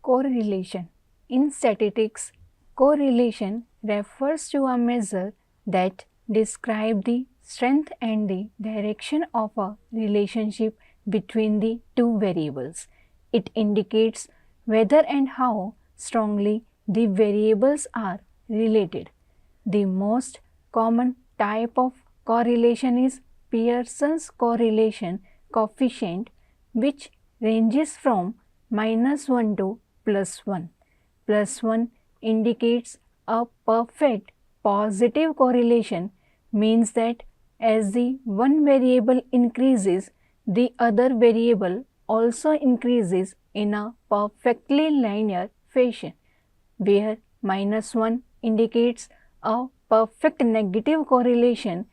Correlation. In statistics, correlation refers to a measure that describes the strength and the direction of a relationship between the two variables. It indicates whether and how strongly the variables are related. The most common type of correlation is Pearson's correlation coefficient, which ranges from -1 to +1. +1 indicates a perfect positive correlation, means that as the one variable increases, the other variable also increases in a perfectly linear fashion, where -1 indicates a perfect negative correlation,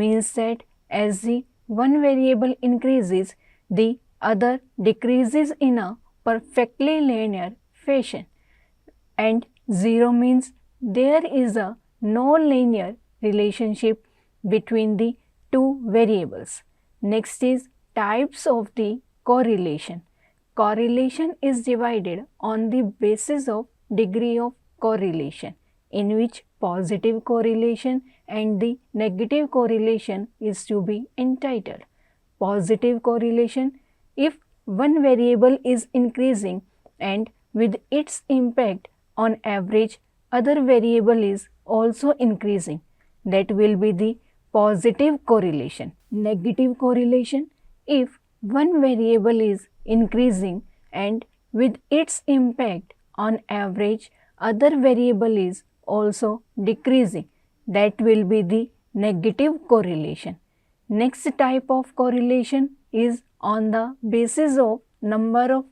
means that as the one variable increases, the other decreases in a perfectly linear fashion. And 0 means there is a non-linear relationship between the two variables. Next is types of the correlation. Correlation is divided on the basis of degree of correlation, in which positive correlation and the negative correlation is to be entitled. Positive correlation, if one variable is increasing and with its impact on average other variable is also increasing, that will be the positive correlation. Negative correlation, if one variable is increasing and with its impact on average other variable is also decreasing, that will be the negative correlation. Next type of correlation is on the basis of number of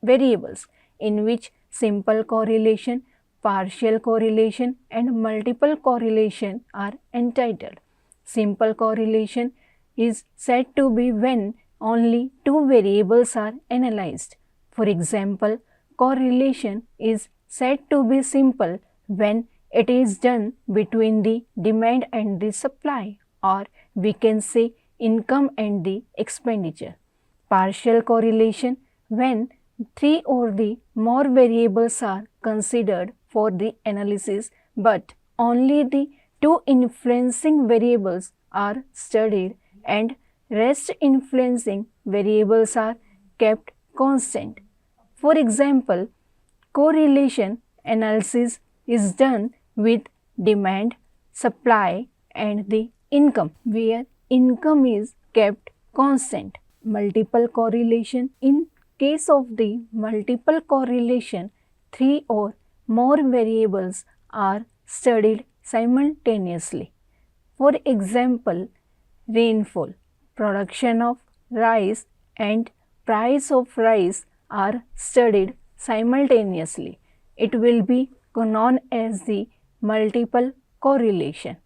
variables, in which simple correlation, partial correlation and multiple correlation are entitled. Simple correlation is said to be when only two variables are analyzed. For example, correlation is said to be simple when it is done between the demand and the supply, or we can say income and the expenditure. Partial correlation when 3 or the more variables are considered for the analysis, but only the two influencing variables are studied and rest influencing variables are kept constant. For example, correlation analysis is done with demand, supply and the income, where income is kept constant. Multiple correlation. In case of the multiple correlation, 3 or more variables are studied simultaneously. For example, rainfall, production of rice and price of rice are studied simultaneously. It will be known as the multiple correlation.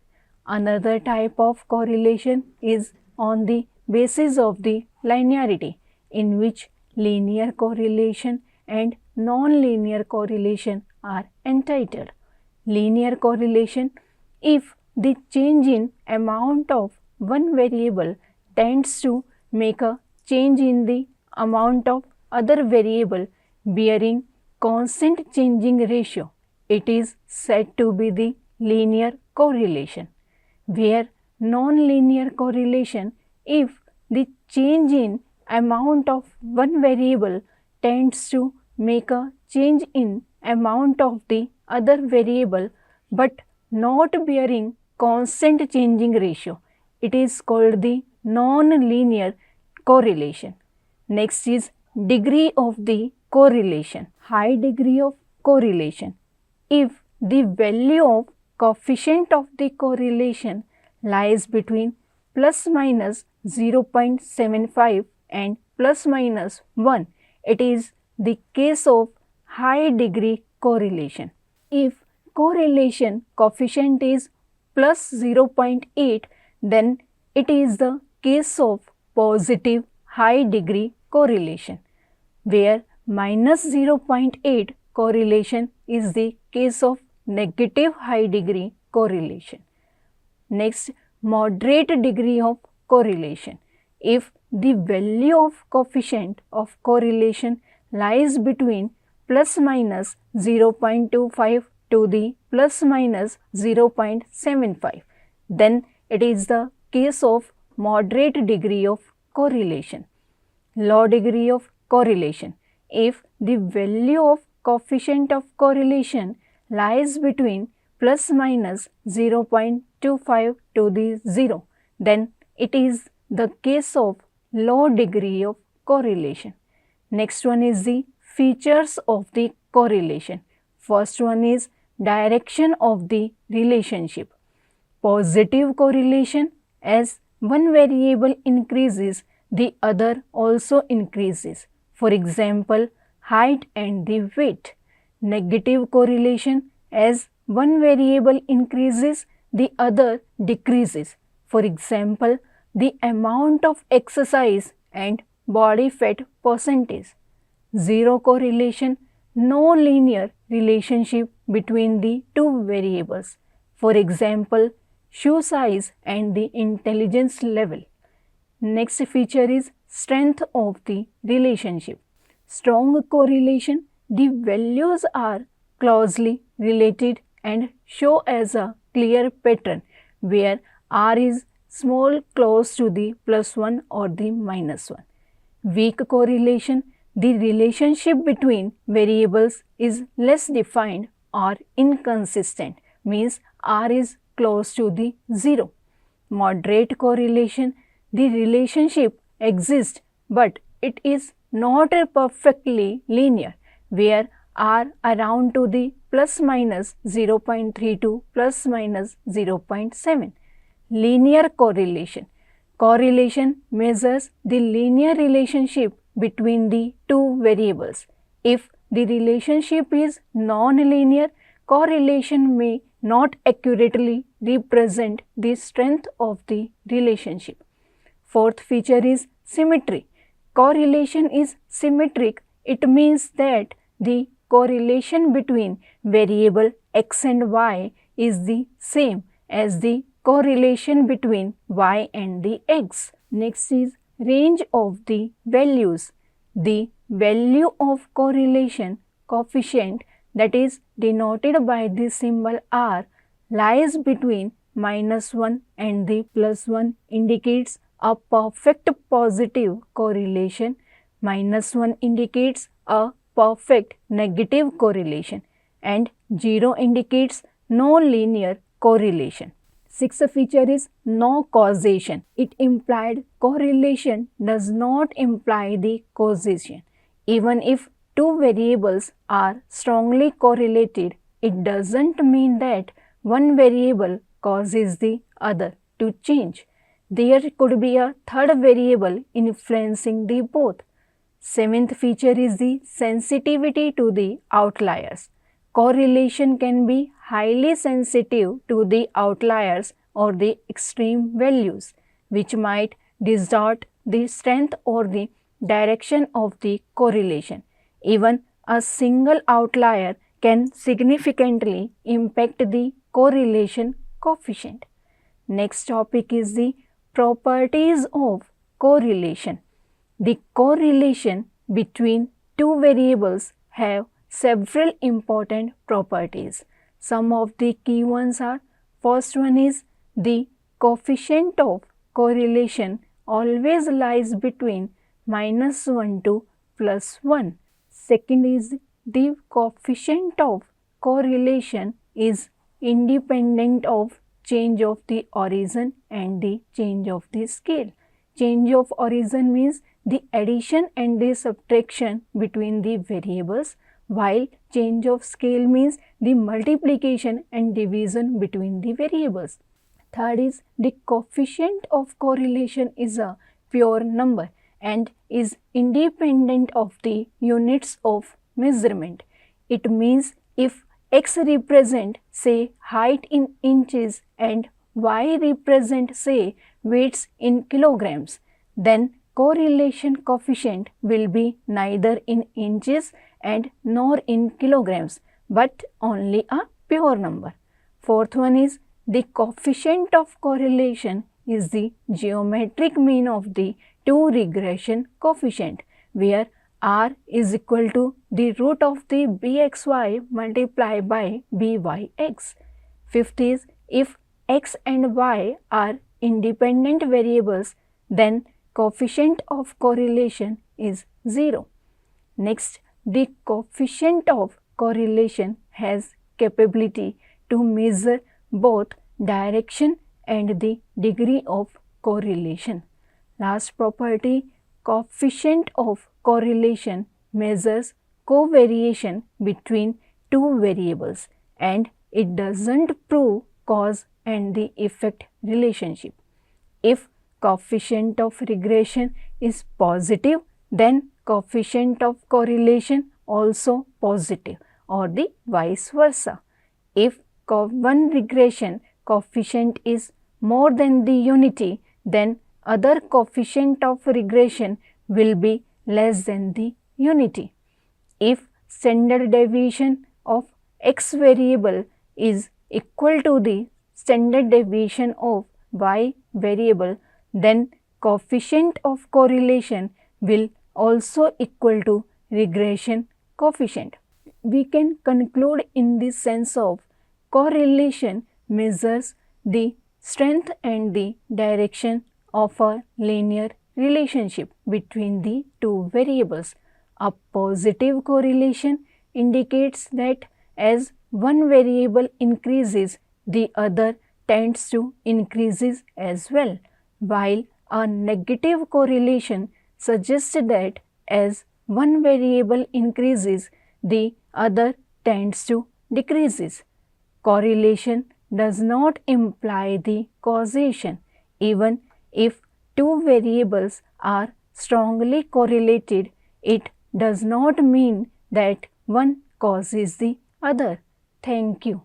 Another type of correlation is on the basis of the linearity, in which linear correlation and non-linear correlation are entitled. Linear correlation, if the change in amount of one variable tends to make a change in the amount of other variable bearing constant changing ratio, it is said to be the linear correlation. Where non-linear correlation, if the change in amount of one variable tends to make a change in amount of the other variable but not bearing constant changing ratio, it is called the non-linear correlation. Next is degree of the correlation. High degree of correlation. If the value of coefficient of the correlation lies between plus minus 0.75 and plus minus 1, it is the case of high degree correlation. If correlation coefficient is plus 0.8, then it is the case of positive high degree correlation, where minus 0.8 correlation is the case of negative high degree correlation. Next, moderate degree of correlation. If the value of coefficient of correlation lies between plus minus 0.25 to the plus minus 0.75. Then it is the case of moderate degree of correlation. Low degree of correlation. If the value of coefficient of correlation lies between plus minus 0.25 to the 0, then it is the case of low degree of correlation. Next one is the features of the correlation. First one is direction of the relationship. Positive correlation, as one variable increases, the other also increases. For example, height and the weight. Negative correlation, as one variable increases, the other decreases. For example, the amount of exercise and body fat percentage. Zero correlation, no linear relationship between the two variables. For example, shoe size and the intelligence level. Next feature is strength of the relationship. Strong correlation, the values are closely related and show as a clear pattern where R is small close to the plus 1 or the minus 1. Weak correlation, the relationship between variables is less defined or inconsistent, means R is close to the 0. Moderate correlation, the relationship exists but it is not perfectly linear, where R around to the plus minus 0.3 to plus minus 0.7. Linear correlation. Correlation measures the linear relationship between the two variables. If the relationship is non-linear, correlation may not accurately represent the strength of the relationship. Fourth feature is symmetry. Correlation is symmetric. It means that the correlation between variable x and y is the same as the correlation between y and the x. Next is range of the values. The value of correlation coefficient, that is denoted by the symbol r, lies between -1 and the +1, indicates a perfect positive correlation. -1 indicates a perfect negative correlation and 0 indicates no linear correlation. Sixth feature is no causation. It implied correlation does not imply the causation. Even if two variables are strongly correlated, it doesn't mean that one variable causes the other to change. There could be a third variable influencing the both. Seventh feature is the sensitivity to the outliers. Correlation can be highly sensitive to the outliers or the extreme values, which might distort the strength or the direction of the correlation. Even a single outlier can significantly impact the correlation coefficient. Next topic is the properties of correlation. The correlation between two variables have several important properties. Some of the key ones are: first one is the coefficient of correlation always lies between -1 to +1. Second is the coefficient of correlation is independent of change of the origin and the change of the scale. Change of origin means the addition and the subtraction between the variables, while change of scale means the multiplication and division between the variables. Third is the coefficient of correlation is a pure number and is independent of the units of measurement. It means if x represent say height in inches and y represent say weights in kilograms, then correlation coefficient will be neither in inches and nor in kilograms, but only a pure number. Fourth one is the coefficient of correlation is the geometric mean of the two regression coefficient, where R is equal to the root of the bxy multiplied by byx. Fifth is, if x and y are independent variables, then coefficient of correlation is 0. Next, the coefficient of correlation has capability to measure both direction and the degree of correlation. Last property, coefficient of correlation measures covariation between two variables and it doesn't prove cause and the effect relationship. If coefficient of regression is positive, then coefficient of correlation also positive or the vice versa. If one regression coefficient is more than the unity, then other coefficient of regression will be less than the unity. If standard deviation of x variable is equal to the standard deviation of y variable, then coefficient of correlation will also equal to regression coefficient. We can conclude in the sense of correlation measures the strength and the direction of a linear relationship between the two variables. A positive correlation indicates that as one variable increases, the other tends to increases as well, while a negative correlation suggests that as one variable increases, the other tends to decreases. Correlation does not imply the causation. Even if two variables are strongly correlated, it does not mean that one causes the other. Thank you.